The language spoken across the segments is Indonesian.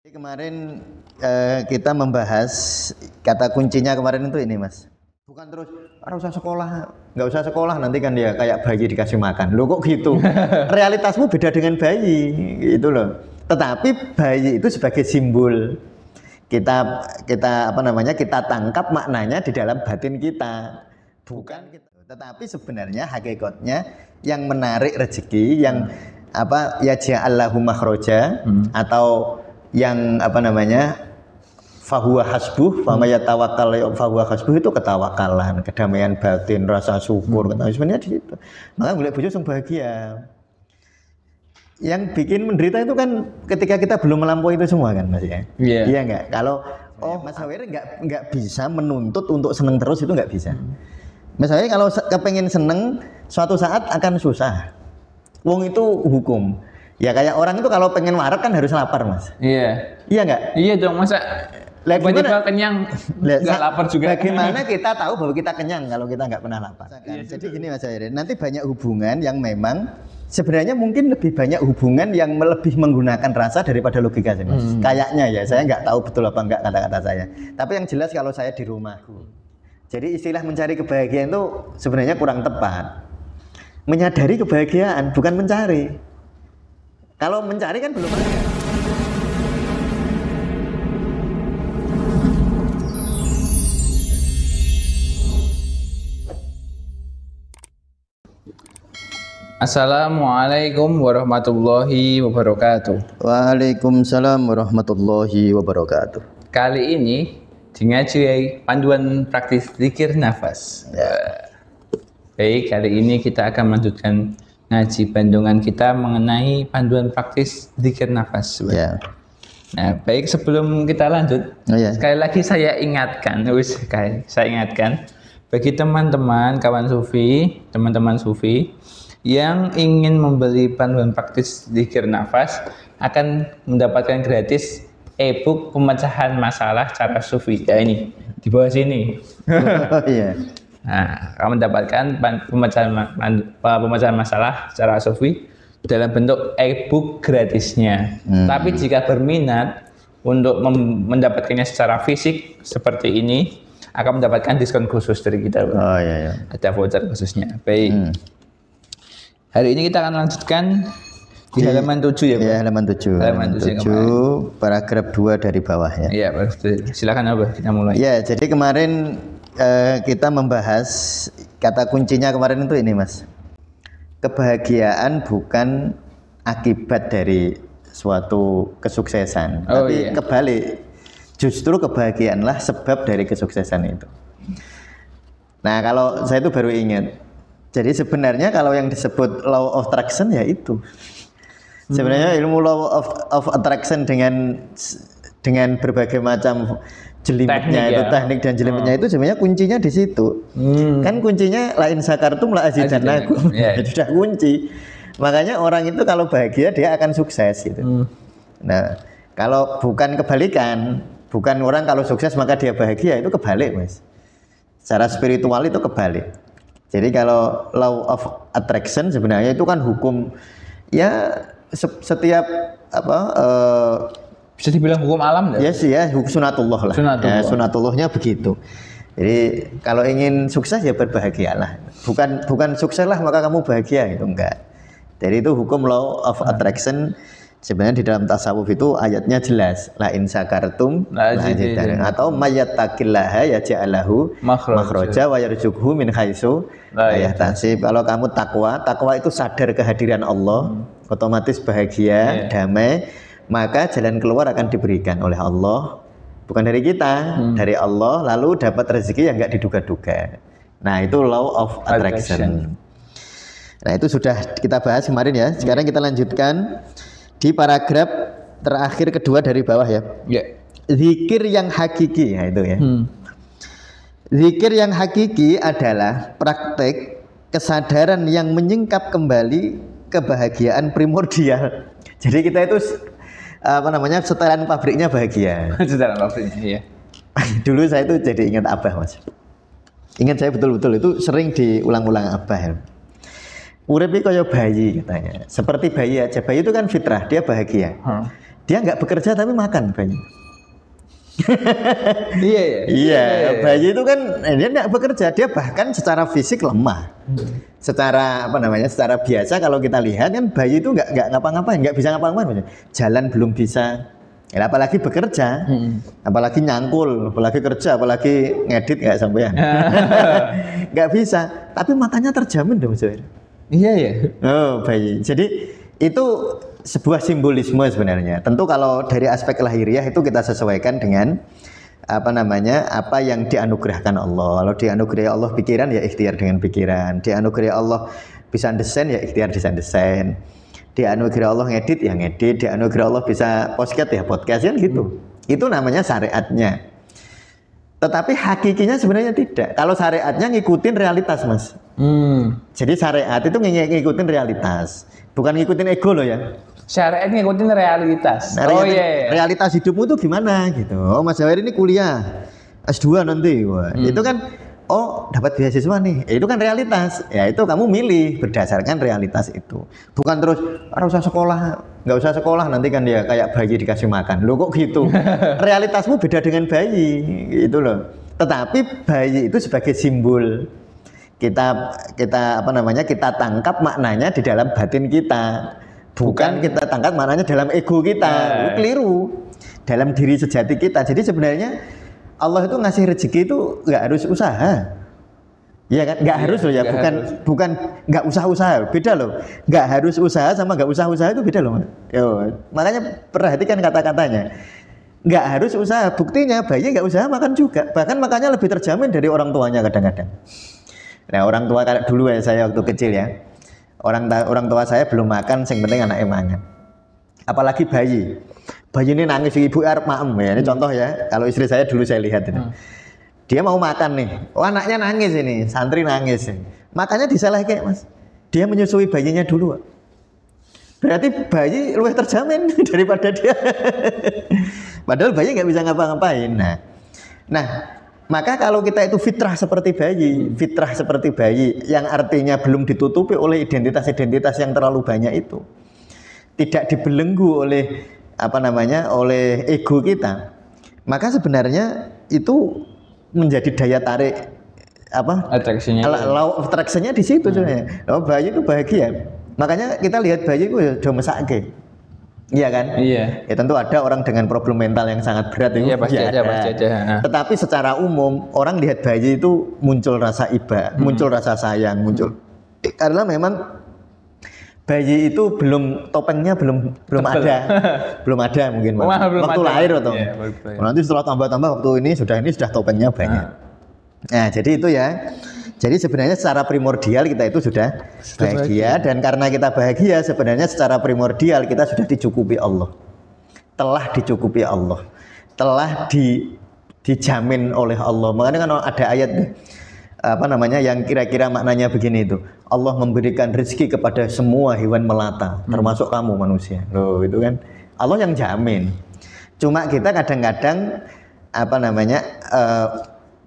Kemarin kita membahas kata kuncinya kemarin itu ini, Mas. Bukan terus nggak usah sekolah nanti kan dia kayak bayi dikasih makan. Loh kok gitu? Realitasmu beda dengan bayi, gitu loh. Tetapi bayi itu sebagai simbol kita tangkap maknanya di dalam batin kita, bukan kita. Tetapi sebenarnya hakikatnya yang menarik rezeki, yang ya ja'allahu makhraja atau yang fahuwa hasbuh, famaya tawakkal fahuwa hasbuh, itu ketawakalan, kedamaian batin, rasa syukur, sebenarnya di situ. Maka golek bojo sing bahagia. Yang bikin menderita itu kan ketika kita belum melampaui itu semua kan, Mas ya. Iya enggak? Kalau Mas Hawir enggak bisa menuntut untuk seneng terus, itu enggak bisa. Misalnya kalau kepengen seneng, suatu saat akan susah. Wong itu hukum. Ya kayak orang itu kalau pengen warak kan harus lapar, Mas. Iya. Iya enggak? Iya dong, masa tiba-tiba kenyang enggak lapar juga. Bagaimana kita tahu bahwa kita kenyang kalau kita enggak pernah lapar? Iya, jadi gini Mas Hairin, nanti banyak hubungan yang memang sebenarnya mungkin lebih banyak hubungan yang lebih menggunakan rasa daripada logika sih, Mas. Kayaknya ya, saya enggak tahu betul apa enggak kata-kata saya. Tapi yang jelas kalau saya di rumahku. Jadi istilah mencari kebahagiaan itu sebenarnya kurang tepat. Menyadari kebahagiaan, bukan mencari. Kalau mencari kan belum ada. Assalamualaikum warahmatullahi wabarakatuh. Waalaikumsalam warahmatullahi wabarakatuh. Kali ini di ngaji panduan praktis zikir nafas. Baik, kali ini kita akan melanjutkan ngaji panduan kita mengenai panduan praktis zikir nafas. Nah, baik, sebelum kita lanjut, sekali lagi saya ingatkan bagi teman-teman kawan sufi, teman-teman sufi yang ingin membeli panduan praktis zikir nafas akan mendapatkan gratis e-book pemecahan masalah cara sufi. Ya ini di bawah sini. Nah, kamu mendapatkan pemecahan masalah secara sufi dalam bentuk e-book gratisnya. Tapi jika berminat untuk mendapatkannya secara fisik seperti ini, akan mendapatkan diskon khusus dari kita. Ada voucher khususnya. Baik. Hari ini kita akan lanjutkan di halaman 7 ya, Pak? Ya, halaman 7. Halaman 7 paragraf 2 dari bawah ya. Iya, silakan Abah, kita mulai. Ya, jadi kemarin kita membahas kata kuncinya kemarin itu ini, Mas. Kebahagiaan bukan akibat dari suatu kesuksesan, tapi kebalik. Justru kebahagiaanlah sebab dari kesuksesan itu. Nah, kalau saya itu baru ingat. Jadi sebenarnya kalau yang disebut law of attraction ya itu. Sebenarnya ilmu law of attraction dengan berbagai macam jelimetnya, teknik dan jelimetnya itu sebenarnya kuncinya di situ. Kan kuncinya la in sakartum la azidannakum. Itu sudah kunci. Makanya orang itu kalau bahagia dia akan sukses gitu. Nah, kalau bukan kebalikan, bukan orang kalau sukses maka dia bahagia, itu kebalik, Mas. Secara spiritual itu kebalik. Jadi kalau law of attraction sebenarnya itu kan hukum ya setiap bisa dibilang hukum alam ya sih ya, sunatullah lah. Sunatullahnya begitu. Jadi kalau ingin sukses ya berbahagialah. Bukan sukseslah maka kamu bahagia gitu, enggak. Jadi itu hukum law of attraction. Sebenarnya di dalam tasawuf itu ayatnya jelas, la in sakartum atau mayyattaqillaha yaj'alahu makhraja wa yarzuqhu min haitsu la yahtasib. Kalau kamu takwa itu sadar kehadiran Allah, otomatis bahagia, damai, maka jalan keluar akan diberikan oleh Allah, bukan dari kita, dari Allah, lalu dapat rezeki yang enggak diduga-duga. Nah, itu law of attraction. Nah, itu sudah kita bahas kemarin ya. Sekarang kita lanjutkan di paragraf terakhir kedua dari bawah ya. Zikir yang hakiki, ya itu ya. Zikir yang hakiki adalah praktek kesadaran yang menyingkap kembali kebahagiaan primordial. Jadi kita itu setelan pabriknya bahagia. Setelan pabriknya, iya. Dulu saya itu jadi ingat Abah, Mas. Ingat saya betul-betul itu sering diulang-ulang Abah ya. Urip iki kaya bayi katanya. Seperti bayi aja. Bayi itu kan fitrah, dia bahagia. dia nggak bekerja tapi makan bayi. Iya. Bayi itu kan dia nggak bekerja, dia bahkan secara fisik lemah. Secara secara biasa kalau kita lihat kan bayi itu nggak ngapa-ngapain, nggak bisa ngapa-ngapain, jalan belum bisa. Ya, apalagi bekerja, apalagi nyangkul, apalagi kerja, apalagi ngedit nggak sampean, nggak bisa. Tapi makannya terjamin dong, Mas. Iya. Oh, bayi. Jadi itu sebuah simbolisme sebenarnya. Tentu kalau dari aspek lahiriah itu kita sesuaikan dengan apa yang dianugerahkan Allah. Kalau dianugerahi Allah pikiran ya ikhtiar dengan pikiran. Dianugerahi Allah bisa desain ya ikhtiar desain. Dianugerahi Allah ngedit ya ngedit. Dianugerahi Allah bisa podcast ya podcast kan gitu. Itu namanya syariatnya. Tetapi hakikinya sebenarnya tidak. Kalau syariatnya ngikutin realitas, Mas. Jadi syariat itu ngikutin realitas, bukan ngikutin ego loh ya. Syariat ngikutin realitas. Realitas hidupmu itu gimana gitu. Oh, Mas Jawahir ini kuliah S2 nanti. Wah, itu kan dapat beasiswa nih. Itu kan realitas. Ya itu kamu milih berdasarkan realitas itu. Bukan terus nggak usah sekolah nanti kan dia kayak bayi dikasih makan. Loh kok gitu? Realitasmu beda dengan bayi gitu loh. Tetapi bayi itu sebagai simbol. Kita tangkap maknanya di dalam batin kita. Bukan kita tangkap maknanya dalam ego kita. Keliru. Dalam diri sejati kita. Jadi sebenarnya Allah itu ngasih rezeki itu nggak harus usaha. Iya kan? Nggak harus loh ya, bukan nggak usaha. Beda loh. Nggak harus usaha sama nggak usaha itu beda loh. Makanya perhatikan kata-katanya. Nggak harus usaha. Buktinya bayi nggak usaha makan juga. Bahkan makannya lebih terjamin dari orang tuanya kadang-kadang. Nah, orang tua kayak dulu ya, saya waktu kecil ya. Orang tua saya belum makan, yang penting anaknya mangan. Apalagi bayi. Bayi ini nangis, ibu arep maem ya. Ini contoh ya. Kalau istri saya dulu saya lihat itu. Dia mau makan nih. Oh, anaknya nangis ini, santri nangis. Makanya disalah kayak Mas. Dia menyusui bayinya dulu. Berarti bayi lebih terjamin daripada dia. Padahal bayi nggak bisa ngapa-ngapain. Nah, maka kalau kita itu fitrah seperti bayi yang artinya belum ditutupi oleh identitas-identitas yang terlalu banyak itu, tidak dibelenggu oleh oleh ego kita, maka sebenarnya itu menjadi daya tarik atraksinya di situ sebenarnya. Bayi itu bahagia, makanya kita lihat bayi itu udah mesake. Iya kan? Iya. Ya tentu ada orang dengan problem mental yang sangat berat itu. Iya pasti ada. Tetapi secara umum orang lihat bayi itu muncul rasa iba, muncul rasa sayang, karena memang bayi itu topengnya belum ada. Belum ada mungkin waktu lahir atau. Iya, nanti setelah tambah-tambah waktu ini sudah topengnya banyak. Nah, jadi itu ya. Jadi sebenarnya secara primordial kita itu sudah bahagia, dan karena kita bahagia sebenarnya secara primordial kita sudah dicukupi Allah. Telah dicukupi Allah. Telah dijamin oleh Allah. Makanya kan ada ayat yang kira-kira maknanya begini itu. Allah memberikan rezeki kepada semua hewan melata, termasuk kamu manusia. Loh, itu kan Allah yang jamin. Cuma kita kadang-kadang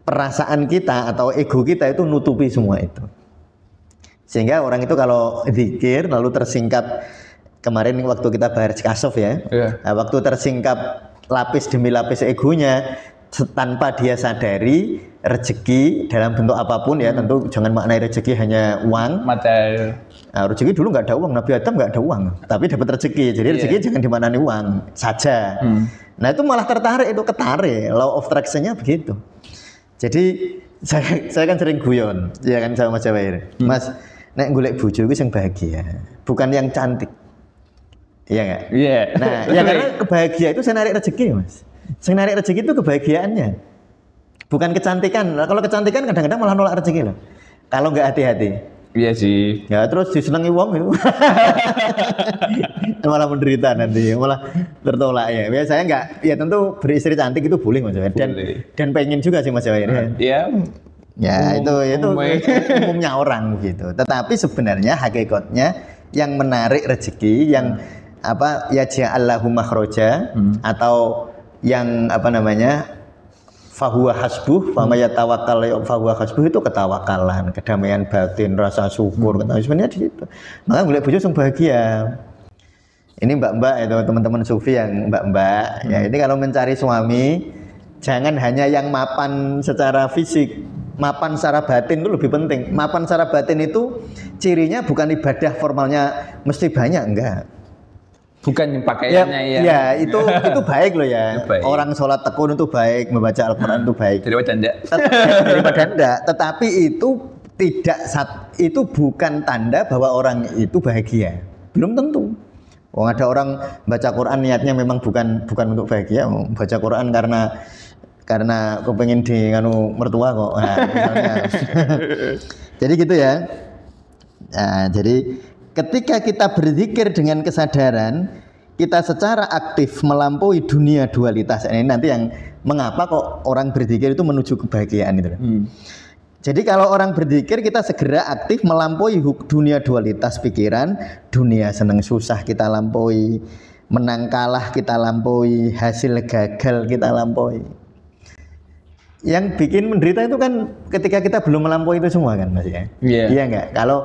perasaan kita atau ego kita itu nutupi semua itu, sehingga orang itu kalau zikir lalu tersingkap. Kemarin waktu kita bahas kasof ya, waktu tersingkap lapis demi lapis egonya tanpa dia sadari rezeki dalam bentuk apapun ya, tentu jangan maknai rezeki hanya uang materi. Rezeki dulu nggak ada uang, Nabi Adam nggak ada uang tapi dapat rezeki, jadi rezeki jangan dimaknai uang saja. Nah itu malah ketarik law of attraction-nya begitu. Jadi saya kan sering guyon, ya kan sama Mas Jawahir. Mas, nek golek bojo kuwi sing bahagia, bukan yang cantik. Iya enggak? Iya. Nah, ya karena kebahagiaan itu saya narik rezeki, Mas. Saya narik rezeki itu kebahagiaannya. Bukan kecantikan. Nah, kalau kecantikan kadang-kadang malah nolak rezeki loh. Kalau nggak hati-hati. Iya sih. Ya terus disenangi wong itu. Malah menderita nanti, malah tertolak ya. Biasanya enggak, ya tentu beristri cantik itu boleh Mas Jawahir. Dan pengen juga sih Mas Jawahir. Iya. Ya itu umumnya orang gitu. Tetapi sebenarnya hakikatnya yang menarik rezeki, yang ya ja'allahu makhraja, atau yang fahuwa hasbuh, fama yatawakkal fahuwa hasbuh, itu ketawakalan, kedamaian batin, rasa syukur, sebenarnya di situ. Maka golek bojo sing bahagia. Ini mbak-mbak itu teman-teman sufi yang mbak-mbak. Ya ini kalau mencari suami jangan hanya yang mapan secara fisik, mapan secara batin itu lebih penting. Mapan secara batin itu cirinya bukan ibadah formalnya mesti banyak, enggak. Bukan pakaiannya ya itu baik loh ya. Baik. Orang sholat tekun itu baik, membaca Al-Quran itu baik. Daripada enggak. Tetapi itu bukan tanda bahwa orang itu bahagia. Belum tentu. Ada orang baca Quran niatnya memang bukan untuk bahagia, baca Quran karena kepengen di mertua kok. Nah, misalnya. Jadi gitu ya. Nah, jadi ketika kita berzikir dengan kesadaran, kita secara aktif melampaui dunia dualitas. Ini nanti yang mengapa kok orang berzikir itu menuju kebahagiaan itu. Jadi kalau orang berzikir kita segera aktif melampaui dunia dualitas pikiran, dunia senang susah kita lampaui, menang kalah kita lampaui, hasil gagal kita lampaui. Yang bikin menderita itu kan ketika kita belum melampaui itu semua kan Mas ya. Iya enggak? Kalau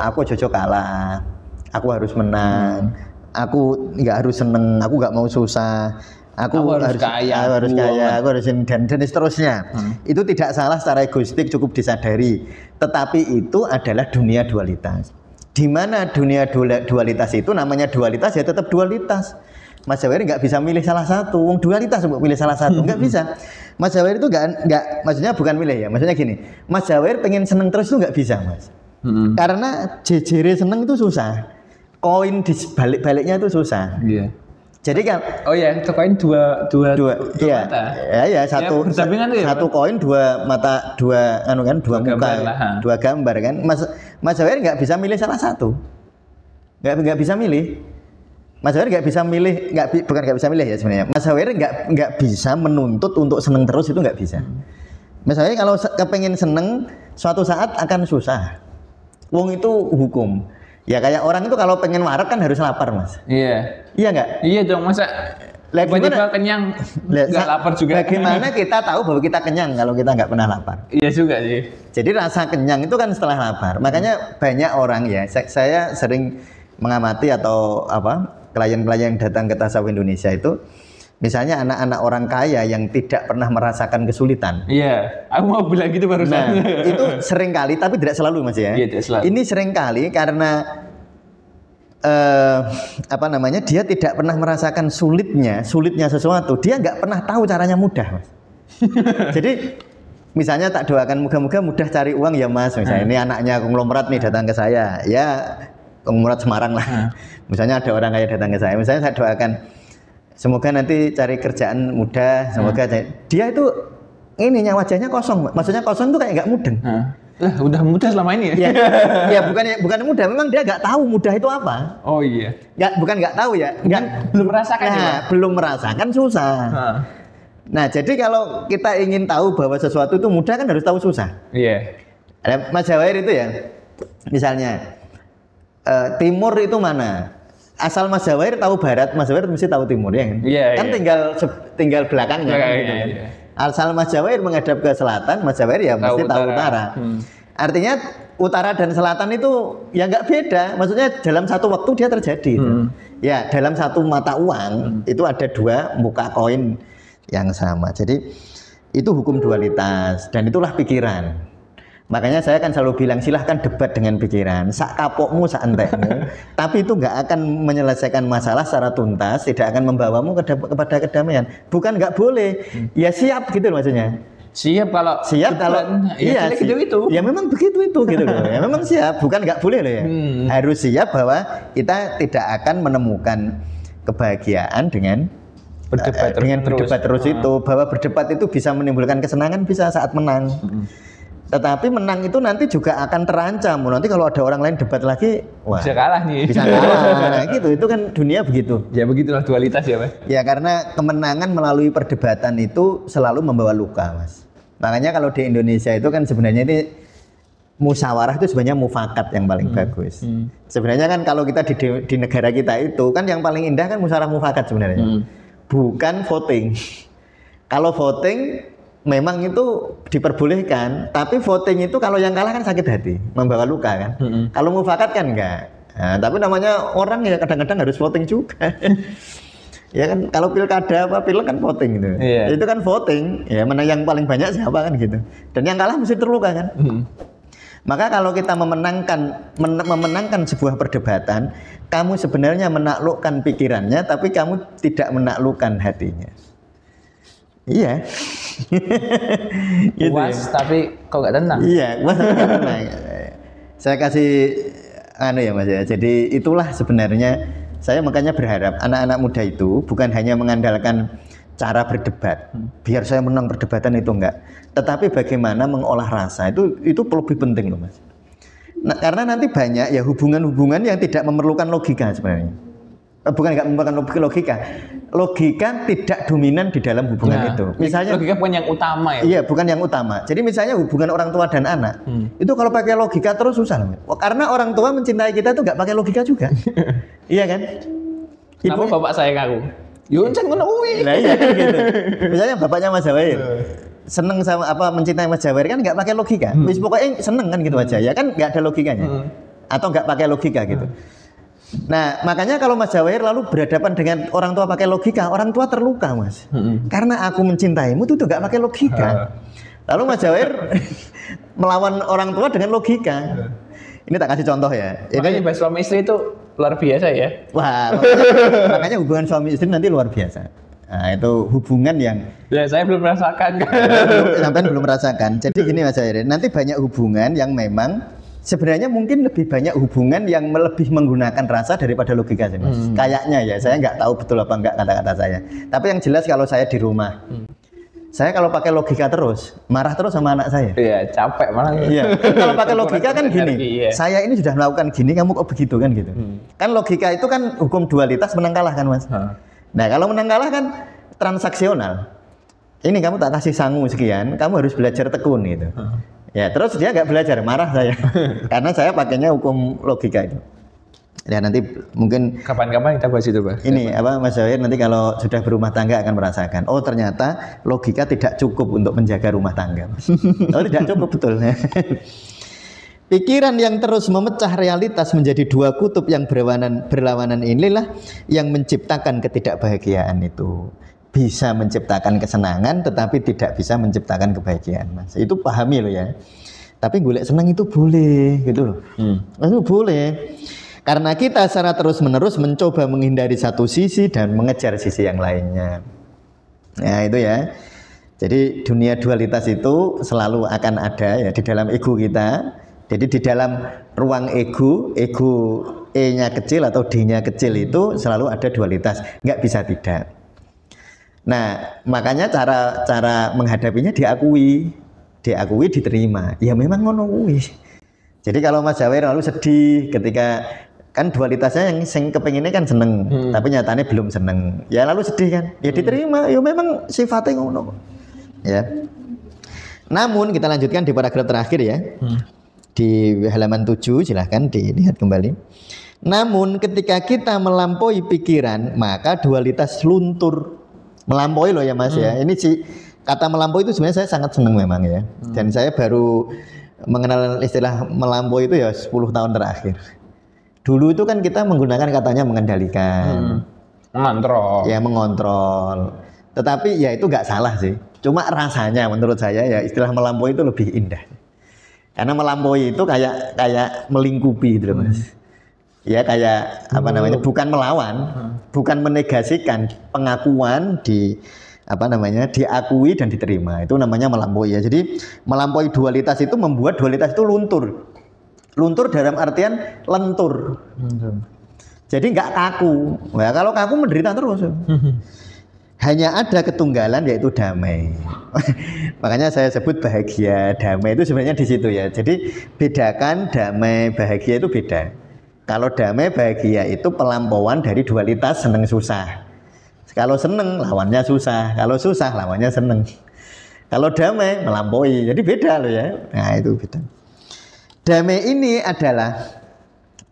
aku jojo kalah, aku harus menang, aku enggak harus seneng, aku enggak mau susah, aku harus kaya, aku harus dan seterusnya. Itu tidak salah secara egoistik, cukup disadari. Tetapi itu adalah dunia dualitas. Di mana dunia dualitas itu namanya dualitas ya tetap dualitas. Mas Jawair nggak bisa milih salah satu, dualitas pilih salah satu, nggak bisa. Mas Jawair itu nggak, maksudnya bukan milih ya, maksudnya gini, Mas Jawair pengen seneng terus itu nggak bisa Mas, karena jejere seneng itu susah, koin di balik-baliknya itu susah. Jadi kan, koin dua mata. Ya satu koin dua mata, dua muka, dua gambar kan. Mas Jawair nggak bisa milih salah satu, nggak bisa milih. Mas Jawair nggak bisa milih, bukan nggak bisa milih ya sebenarnya. Mas Jawair nggak bisa menuntut untuk seneng terus, itu nggak bisa. Mas Jawair kalau kepengen seneng, suatu saat akan susah. Wong itu hukum. Ya kayak orang itu kalau pengen warak kan harus lapar Mas. Iya. Iya nggak? Iya dong, masa tiba-tiba kenyang nggak lapar juga. Bagaimana kita tahu bahwa kita kenyang kalau kita nggak pernah lapar? Iya juga sih. Jadi rasa kenyang itu kan setelah lapar. Makanya banyak orang ya, saya sering mengamati atau klien-klien yang datang ke Tasawuf Indonesia itu, misalnya anak-anak orang kaya yang tidak pernah merasakan kesulitan. Iya, aku mau bilang gitu barusan. Nah, itu sering kali, tapi tidak selalu Mas ya. Iya, tidak selalu. Ini sering kali karena dia tidak pernah merasakan sulitnya sesuatu. Dia nggak pernah tahu caranya mudah Mas. Jadi misalnya tak doakan moga-moga mudah cari uang ya Mas. Misalnya ini anaknya konglomerat nih datang ke saya, ya konglomerat Semarang lah. Misalnya ada orang kaya datang ke saya, misalnya saya doakan semoga nanti cari kerjaan mudah, semoga dia itu ininya wajahnya kosong, maksudnya kosong itu kayak nggak mudeng. Lah udah mudah selama ini ya? Ya bukan mudah, memang dia nggak tahu mudah itu apa. Oh iya. Bukan nggak tahu ya, belum merasakan. Belum merasakan susah. Nah jadi kalau kita ingin tahu bahwa sesuatu itu mudah kan harus tahu susah. Iya. Ada Mas Jawair itu ya, misalnya. Timur itu mana? Asal Mas Jawair tahu barat, Mas Jawair mesti tahu timur ya kan? Kan tinggal belakangnya. Gitu. Asal Mas Jawair menghadap ke selatan, Mas Jawair ya mesti tahu utara. Artinya utara dan selatan itu ya nggak beda. Maksudnya dalam satu waktu dia terjadi. Ya dalam satu mata uang itu ada dua muka koin yang sama. Jadi itu hukum dualitas dan itulah pikiran. Makanya saya kan selalu bilang silahkan debat dengan pikiran, sak kapokmu, sak entekmu, tapi itu nggak akan menyelesaikan masalah secara tuntas, tidak akan membawamu kepada kedamaian. Bukan nggak boleh, ya siap gitu loh maksudnya. Siap kalau iya gitu. Ya memang begitu itu gitu loh. Ya memang siap, bukan nggak boleh loh ya. Harus siap bahwa kita tidak akan menemukan kebahagiaan dengan berdebat terus itu, bahwa berdebat itu bisa menimbulkan kesenangan bisa saat menang. Tetapi menang itu nanti juga akan terancam. Nanti kalau ada orang lain debat lagi, bisa kalah nih. Bisa kalah. Gitu. Itu kan dunia begitu. Ya begitulah dualitas ya, Mas. Ya karena kemenangan melalui perdebatan itu selalu membawa luka, Mas. Makanya kalau di Indonesia itu kan sebenarnya ini musyawarah itu sebenarnya mufakat yang paling bagus. Sebenarnya kan kalau kita di negara kita itu kan yang paling indah kan musyawarah mufakat sebenarnya. Bukan voting. Kalau voting memang itu diperbolehkan, tapi voting itu kalau yang kalah kan sakit hati, membawa luka kan. Kalau mufakat kan enggak. Nah, tapi namanya orang ya kadang-kadang harus voting juga. Ya kan kalau pilkada apa pilek kan voting gitu. Itu kan voting, ya mana yang paling banyak siapa kan gitu. Dan yang kalah mesti terluka kan. Maka kalau kita memenangkan sebuah perdebatan, kamu sebenarnya menaklukkan pikirannya, tapi kamu tidak menaklukkan hatinya. Iya. Gitu puas ya. Tapi kok nggak tenang. Iya, puas tapi nggak tenang. Saya kasih ya Mas ya. Jadi itulah sebenarnya saya makanya berharap anak-anak muda itu bukan hanya mengandalkan cara berdebat, biar saya menang perdebatan itu enggak, tetapi bagaimana mengolah rasa itu lebih penting loh Mas. Nah, karena nanti banyak ya hubungan-hubungan yang tidak memerlukan logika sebenarnya. Bukan nggak memerlukan logika tidak dominan di dalam hubungan itu. Misalnya logika bukan yang utama ya. Iya, bukan yang utama. Jadi misalnya hubungan orang tua dan anak itu kalau pakai logika terus susah. Karena orang tua mencintai kita itu nggak pakai logika juga. Iya kan? Kenapa bapak sayang aku? Yuncan ngono kuwi. Lah iya kan gitu. Misalnya bapaknya Mas Jawair seneng sama mencintai Mas Jawair kan nggak pakai logika. Wis pokoknya seneng kan gitu aja. Ya kan nggak ada logikanya. Atau nggak pakai logika gitu. Nah, makanya kalau Mas Jawair lalu berhadapan dengan orang tua pakai logika, orang tua terluka, Mas. Karena aku mencintaimu itu nggak pakai logika. Lalu Mas Jawair melawan orang tua dengan logika. Ini tak kasih contoh ya. Makanya bahas suami istri itu luar biasa ya. Wah, makanya hubungan suami istri nanti luar biasa. Nah, itu hubungan yang saya belum merasakan. Sampai belum merasakan. Jadi gini Mas Jawair, nanti banyak hubungan yang memang sebenarnya mungkin lebih banyak hubungan yang lebih menggunakan rasa daripada logika sih Mas. Kayaknya ya, saya nggak tahu betul apa enggak kata-kata saya. Tapi yang jelas kalau saya di rumah, saya kalau pakai logika terus, marah terus sama anak saya. Iya, capek malah. Iya. Kalau pakai logika kan gini, saya ini sudah melakukan gini, kamu kok begitu kan gitu. Kan logika itu kan hukum dualitas menang kalah kan Mas. Nah kalau menang kalah kan transaksional. Ini kamu tak kasih sangu sekian, kamu harus belajar tekun gitu. Ya terus dia nggak belajar, marah saya. Karena saya pakainya hukum logika itu. Ya nanti mungkin kapan-kapan kita bahas itu Pak. Ini Mas Jawair nanti kalau sudah berumah tangga akan merasakan. Oh ternyata logika tidak cukup untuk menjaga rumah tangga. Oh tidak cukup betul. Pikiran yang terus memecah realitas menjadi dua kutub yang berlawanan inilah yang menciptakan ketidakbahagiaan itu. Bisa menciptakan kesenangan tetapi tidak bisa menciptakan kebahagiaan Mas. Itu pahami loh ya. Tapi golek senang itu boleh gitu loh. Itu boleh. Karena kita secara terus-menerus mencoba menghindari satu sisi dan mengejar sisi yang lainnya. Ya itu ya. Jadi dunia dualitas itu selalu akan ada ya di dalam ego kita. Jadi di dalam ruang ego E-nya kecil atau D-nya kecil itu selalu ada dualitas. Nggak bisa tidak. Nah, makanya cara menghadapinya diakui, diterima. Ya memang ngono kuwi. Jadi kalau Mas Jawair lalu sedih ketika kan dualitasnya yang kepenginnya kan seneng, tapi nyatanya belum seneng. Ya lalu sedih kan? Ya diterima. Ya memang sifatnya ngono. Ya. Namun kita lanjutkan di paragraf terakhir ya. Di halaman 7 silahkan dilihat kembali. Namun ketika kita melampaui pikiran, maka dualitas luntur. Melampaui loh ya Mas ya. Ini sih kata melampaui itu sebenarnya saya sangat senang memang ya. Dan saya baru mengenal istilah melampaui itu ya 10 tahun terakhir. Dulu itu kan kita menggunakan katanya mengendalikan, mengontrol. Ya mengontrol. Tetapi ya itu nggak salah sih. Cuma rasanya menurut saya ya istilah melampaui itu lebih indah. Karena melampaui itu kayak melingkupi gitu loh Mas. Ya kayak bukan melawan, bukan menegasikan, pengakuan diakui dan diterima. Itu namanya melampaui ya. Jadi melampaui dualitas itu membuat dualitas itu luntur. Luntur dalam artian lentur. Jadi nggak kaku. Nah, kalau kaku menderita terus. Hanya ada ketunggalan yaitu damai. Makanya saya sebut bahagia, damai itu sebenarnya di situ ya. Jadi bedakan damai, bahagia itu beda. Kalau damai bahagia itu pelampauan dari dualitas seneng susah. Kalau seneng lawannya susah, kalau susah lawannya seneng. Kalau damai melampaui, jadi beda loh ya. Nah itu beda. Damai ini adalah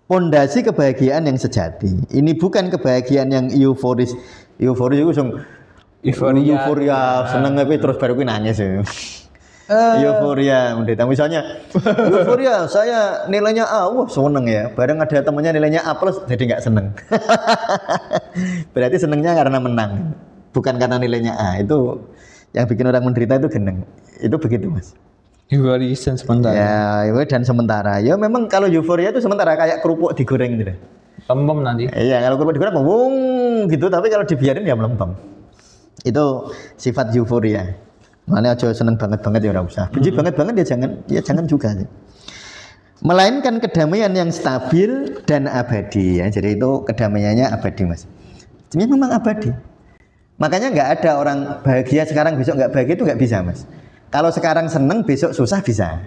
pondasi kebahagiaan yang sejati. Ini bukan kebahagiaan yang euforis. Euforia, seneng tapi terus baru nangis ya. Euforia, misalnya euforia saya nilainya A, wah seneng ya. Bareng ada temannya nilainya A plus, jadi nggak seneng. Berarti senengnya karena menang, bukan karena nilainya A. Itu yang bikin orang menderita itu geneng. Itu begitu mas. Euforia dan sementara. Ya, dan sementara. Ya memang kalau euforia itu sementara, kayak kerupuk digoreng gitu. Lempem nanti. Iya, kalau kerupuk digoreng wong gitu, tapi kalau dibiarin ya melempem. Itu sifat euforia. Makanya aja seneng banget ya ora usah. Benci banget ya jangan juga. Melainkan kedamaian yang stabil dan abadi ya. Jadi itu kedamaiannya abadi mas. Jadi memang abadi. Makanya nggak ada orang bahagia sekarang besok nggak bahagia, itu nggak bisa mas. Kalau sekarang seneng besok susah bisa.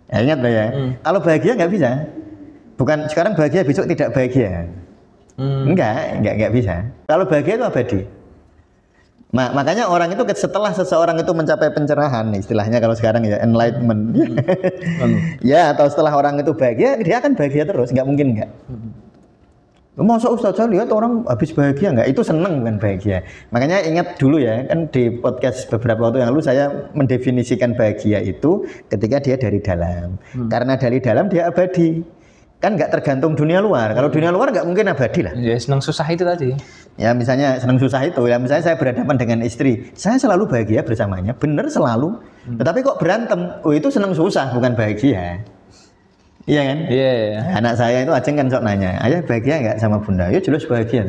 Ya, ingat ya. Kalau bahagia nggak bisa. Bukan sekarang bahagia besok tidak bahagia. Enggak bisa. Kalau bahagia itu abadi. Makanya orang itu setelah seseorang itu mencapai pencerahan, istilahnya kalau sekarang ya enlightenment, ya atau setelah orang itu bahagia, dia akan bahagia terus, nggak mungkin nggak. Masa Ustaz saya lihat orang habis bahagia nggak? Itu seneng bukan bahagia. Makanya ingat dulu ya, kan di podcast beberapa waktu yang lalu saya mendefinisikan bahagia itu ketika dia dari dalam, karena dari dalam dia abadi. Kan nggak tergantung dunia luar. Kalau dunia luar nggak mungkin abadi lah. Ya senang susah itu tadi. Ya misalnya senang susah itu. Ya misalnya saya berhadapan dengan istri, saya selalu bahagia bersamanya, bener selalu. Tetapi kok berantem? Oh itu senang susah bukan bahagia. Iya kan? Iya. Yeah. Anak saya itu Aceng kan sok nanya, ayah bahagia nggak sama bunda? Ya jelas bahagia.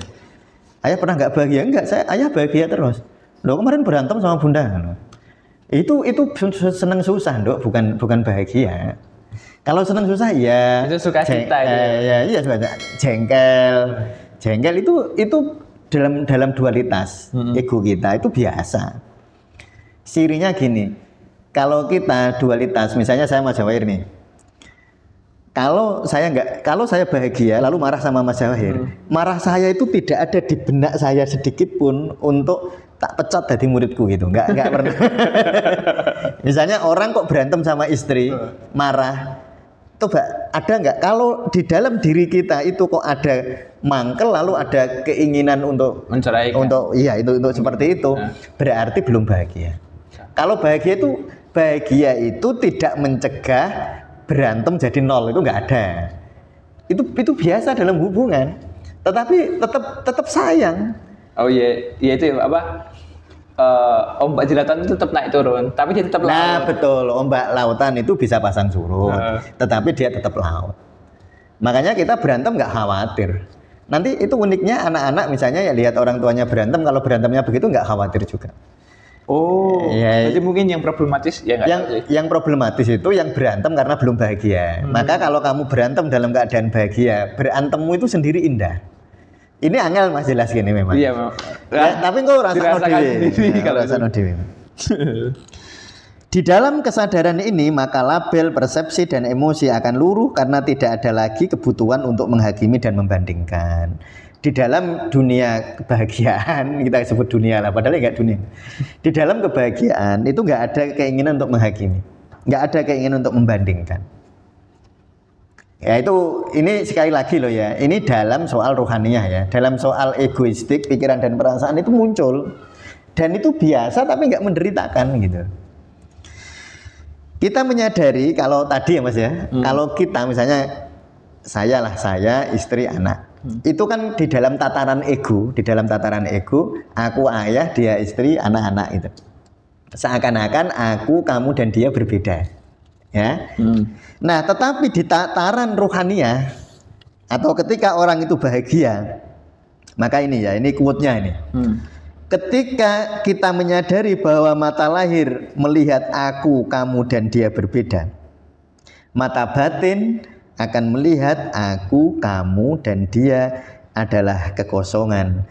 Ayah pernah nggak bahagia? Enggak, ayah bahagia terus. Loh kemarin berantem sama bunda. Itu senang susah, Dok, bukan bahagia. Kalau senang susah ya itu suka cita iya suka jengkel itu dalam dualitas ego kita itu biasa. Sirinya gini, kalau kita dualitas, misalnya saya Mas Jawahir nih, kalau saya bahagia lalu marah sama Mas Jawahir, marah saya itu tidak ada di benak saya sedikit pun untuk tak pecat dari muridku gitu, nggak pernah. Misalnya orang kok berantem sama istri, marah. Coba ada nggak kalau di dalam diri kita itu kok ada mangkel lalu ada keinginan untuk menceraikan, untuk seperti itu, berarti belum bahagia. Kalau bahagia itu tidak mencegah berantem jadi nol, itu nggak ada. Itu biasa dalam hubungan, tetapi tetap sayang. Oh iya itu apa? Ombak jeratan itu tetap naik turun, tapi dia tetap laut. Nah betul, ombak lautan itu bisa pasang surut, tetapi dia tetap laut. Makanya kita berantem nggak khawatir. Nanti itu uniknya anak-anak misalnya ya lihat orang tuanya berantem, kalau berantemnya begitu nggak khawatir juga. Oh, ya, jadi mungkin yang problematis ya nggak? Yang problematis itu yang berantem karena belum bahagia. Maka kalau kamu berantem dalam keadaan bahagia, berantemmu itu sendiri indah. Ini angel mas jelas gini memang. Iya, ya, tapi kok rasanya dewi. Di dalam kesadaran ini maka label, persepsi dan emosi akan luruh karena tidak ada lagi kebutuhan untuk menghakimi dan membandingkan. Di dalam dunia kebahagiaan, kita sebut dunia lah, padahal enggak dunia. Di dalam kebahagiaan itu enggak ada keinginan untuk menghakimi, enggak ada keinginan untuk membandingkan. Ya itu, ini sekali lagi loh ya, ini dalam soal rohaniyah ya, dalam soal egoistik, pikiran dan perasaan itu muncul, dan itu biasa tapi nggak menderitakan gitu. Kita menyadari kalau tadi ya mas ya, kalau kita misalnya saya, istri, anak, itu kan di dalam tataran ego, aku ayah, dia istri, anak-anak itu, seakan-akan aku, kamu dan dia berbeda. Ya. Nah, tetapi di tataran rohaniyah atau ketika orang itu bahagia, maka ini ya, ini quote-nya ini. Ketika kita menyadari bahwa mata lahir melihat aku, kamu dan dia berbeda, mata batin akan melihat aku, kamu dan dia adalah kekosongan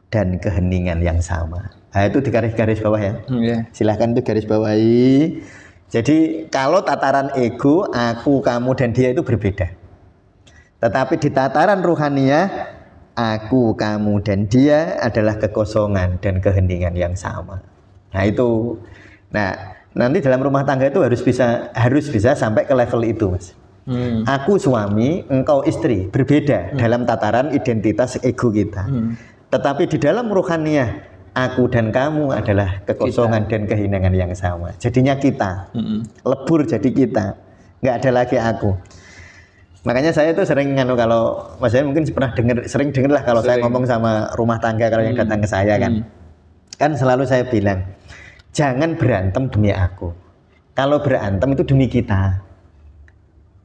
dan keheningan yang sama. Nah, itu di garis bawah ya. Silahkan itu garis bawahi. Jadi kalau tataran ego, aku, kamu, dan dia itu berbeda. Tetapi di tataran ruhaniyah, aku, kamu, dan dia adalah kekosongan dan keheningan yang sama. Nah itu, nanti dalam rumah tangga itu harus bisa sampai ke level itu, mas. Aku suami, engkau istri, berbeda dalam tataran identitas ego kita. Tetapi di dalam ruhaniyah, Aku dan kamu adalah kekosongan dan kehinaan yang sama. Jadinya kita, lebur jadi kita, nggak ada lagi aku. Makanya saya itu sering kalau Mas Zair mungkin pernah sering dengar lah kalau saya ngomong sama rumah tangga kalau yang datang ke saya kan selalu saya bilang jangan berantem demi aku. Kalau berantem itu demi kita.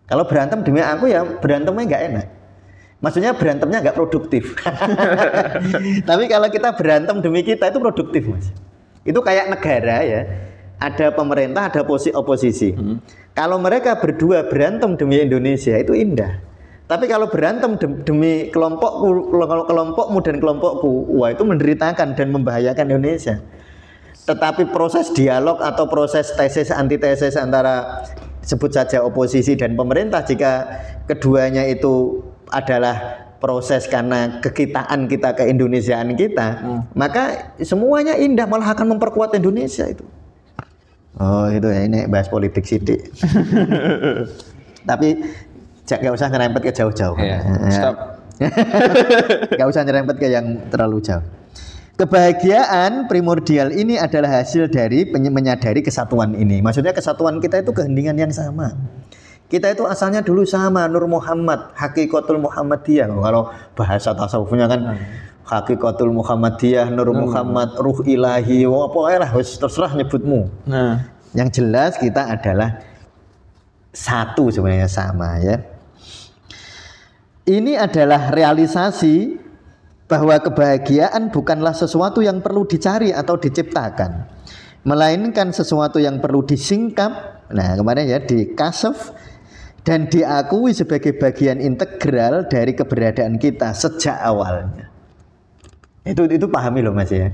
Kalau berantem demi aku ya berantemnya nggak enak. Maksudnya berantemnya nggak produktif. Tapi kalau kita berantem demi kita itu produktif, Mas. Itu kayak negara ya. Ada pemerintah, ada oposisi. Kalau mereka berdua berantem demi Indonesia itu indah. Tapi kalau berantem demi kelompokmu dan kelompokku, wah itu menderitakan dan membahayakan Indonesia. Tetapi proses dialog atau proses tesis antitesis antara sebut saja oposisi dan pemerintah, jika keduanya itu adalah proses karena kekitaan kita, keindonesiaan kita, maka semuanya indah, malah akan memperkuat Indonesia itu. Oh itu ya, ini bahas politik sidik. Tapi nggak usah nyerempet ke jauh-jauh. Stop. Nggak usah nyerempet ke yang terlalu jauh. Kebahagiaan primordial ini adalah hasil dari menyadari kesatuan ini. Maksudnya kesatuan kita itu keheningan yang sama. Kita itu asalnya dulu sama, Nur Muhammad, Hakikatul Muhammadiyah. Kalau bahasa tasawufnya kan Hakikatul Muhammadiyah, Nur Muhammad, Ruh Ilahi, pokoknya lah terserah nyebutmu. Yang jelas kita adalah satu sebenarnya, sama ya. Ini adalah realisasi bahwa kebahagiaan bukanlah sesuatu yang perlu dicari atau diciptakan, melainkan sesuatu yang perlu disingkap. Nah kemarin ya dikasef dan diakui sebagai bagian integral dari keberadaan kita sejak awalnya. Itu pahami loh Mas ya.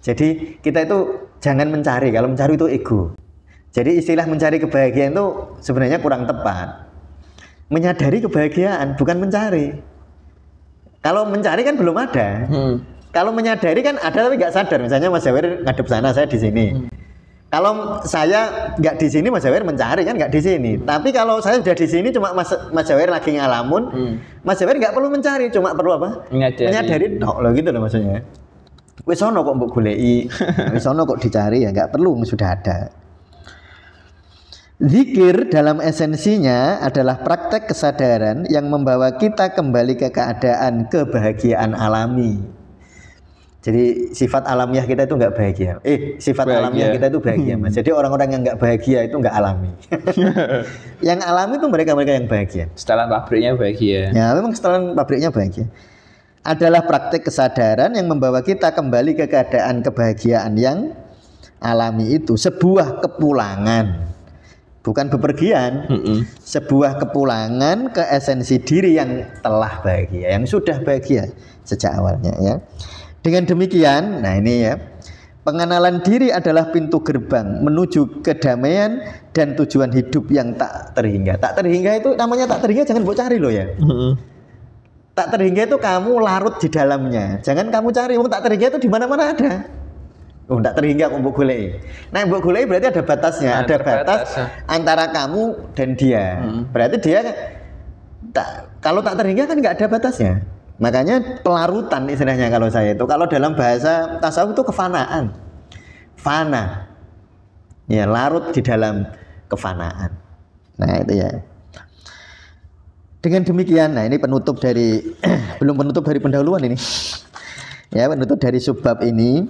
Jadi kita itu jangan mencari, kalau mencari itu ego. Jadi istilah mencari kebahagiaan itu sebenarnya kurang tepat. Menyadari kebahagiaan bukan mencari. Kalau mencari kan belum ada. Kalau menyadari kan ada tapi nggak sadar. Misalnya Mas Jawir ngadep sana, saya di sini. Kalau saya nggak di sini, Mas Jawir mencari kan nggak di sini. Tapi kalau saya sudah di sini, cuma Mas Jawir lagi ngalamun, Mas Jawir nggak perlu mencari, cuma perlu apa? Menyadari. Loh gitu loh maksudnya. Wis ono kok mbok goleki, wis ono kok dicari ya, nggak perlu, sudah ada. Zikir dalam esensinya adalah praktek kesadaran yang membawa kita kembali ke keadaan kebahagiaan alami. Jadi sifat alamiah kita itu nggak bahagia. Sifat alamiah kita itu bahagia, Mas. Jadi orang-orang yang nggak bahagia itu nggak alami. Yang alami itu mereka-mereka yang bahagia. Setelan pabriknya bahagia. Ya, memang setelan pabriknya bahagia. Adalah praktek kesadaran yang membawa kita kembali ke keadaan kebahagiaan yang alami itu. Sebuah kepulangan, bukan bepergian. Sebuah kepulangan ke esensi diri yang telah bahagia, yang sudah bahagia sejak awalnya ya. Dengan demikian, nah ini ya, pengenalan diri adalah pintu gerbang menuju kedamaian dan tujuan hidup yang tak terhingga. Tak terhingga itu namanya tak terhingga, jangan buat cari loh ya. Tak terhingga itu kamu larut di dalamnya. Jangan kamu cari, tak terhingga itu di mana-mana ada. Tak terhingga aku mbok goleki. Nah, mbok goleki berarti ada batasnya, ada batas antara kamu dan dia. Berarti dia kalau tak terhingga kan nggak ada batasnya. Makanya pelarutan istilahnya kalau saya itu. Kalau dalam bahasa tasawuf itu kefanaan. Fana. Ya, larut di dalam kefanaan. Nah, itu ya. Dengan demikian, nah ini penutup dari belum penutup dari pendahuluan ini. Ya, penutup dari subbab ini.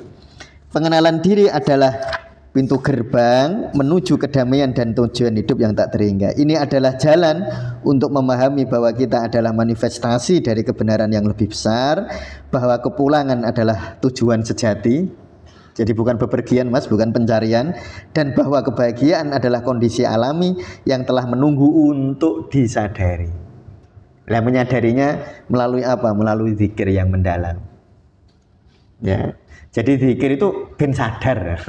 Pengenalan diri adalah pintu gerbang menuju kedamaian dan tujuan hidup yang tak terhingga. Ini adalah jalan untuk memahami bahwa kita adalah manifestasi dari kebenaran yang lebih besar, bahwa kepulangan adalah tujuan sejati. Jadi bukan bepergian, Mas, bukan pencarian, dan bahwa kebahagiaan adalah kondisi alami yang telah menunggu untuk disadari. Nah, menyadarinya melalui apa? Melalui zikir yang mendalam. Ya. Jadi zikir itu ben sadar.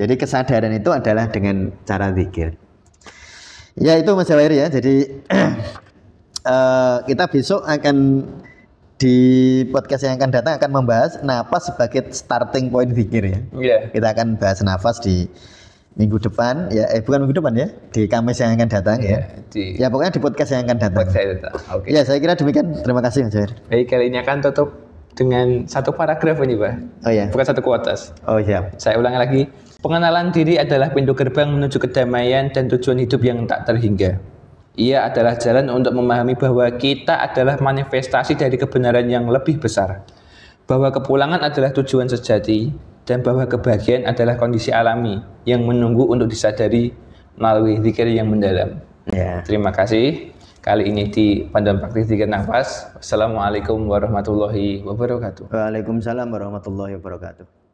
Jadi kesadaran itu adalah dengan cara zikir. Ya itu Mas Jawir ya. Jadi kita besok akan di podcast yang akan datang akan membahas nafas sebagai starting point zikir ya. Kita akan bahas nafas di minggu depan ya. Bukan minggu depan ya. Di Kamis yang akan datang ya. Ya pokoknya di podcast yang akan datang. Ya saya kira demikian. Terima kasih Mas Jawir. Baik, kali ini akan tutup dengan satu paragraf ini, Pak. Oh ya. Bukan satu kuotas. Oh siap. Saya ulangi lagi. Pengenalan diri adalah pintu gerbang menuju kedamaian dan tujuan hidup yang tak terhingga. Ia adalah jalan untuk memahami bahwa kita adalah manifestasi dari kebenaran yang lebih besar. Bahwa kepulangan adalah tujuan sejati dan bahwa kebahagiaan adalah kondisi alami yang menunggu untuk disadari melalui zikir yang mendalam. Ya. Terima kasih. Kali ini di Panduan Praktis Zikir Nafas. Wassalamualaikum warahmatullahi wabarakatuh. Waalaikumsalam warahmatullahi wabarakatuh.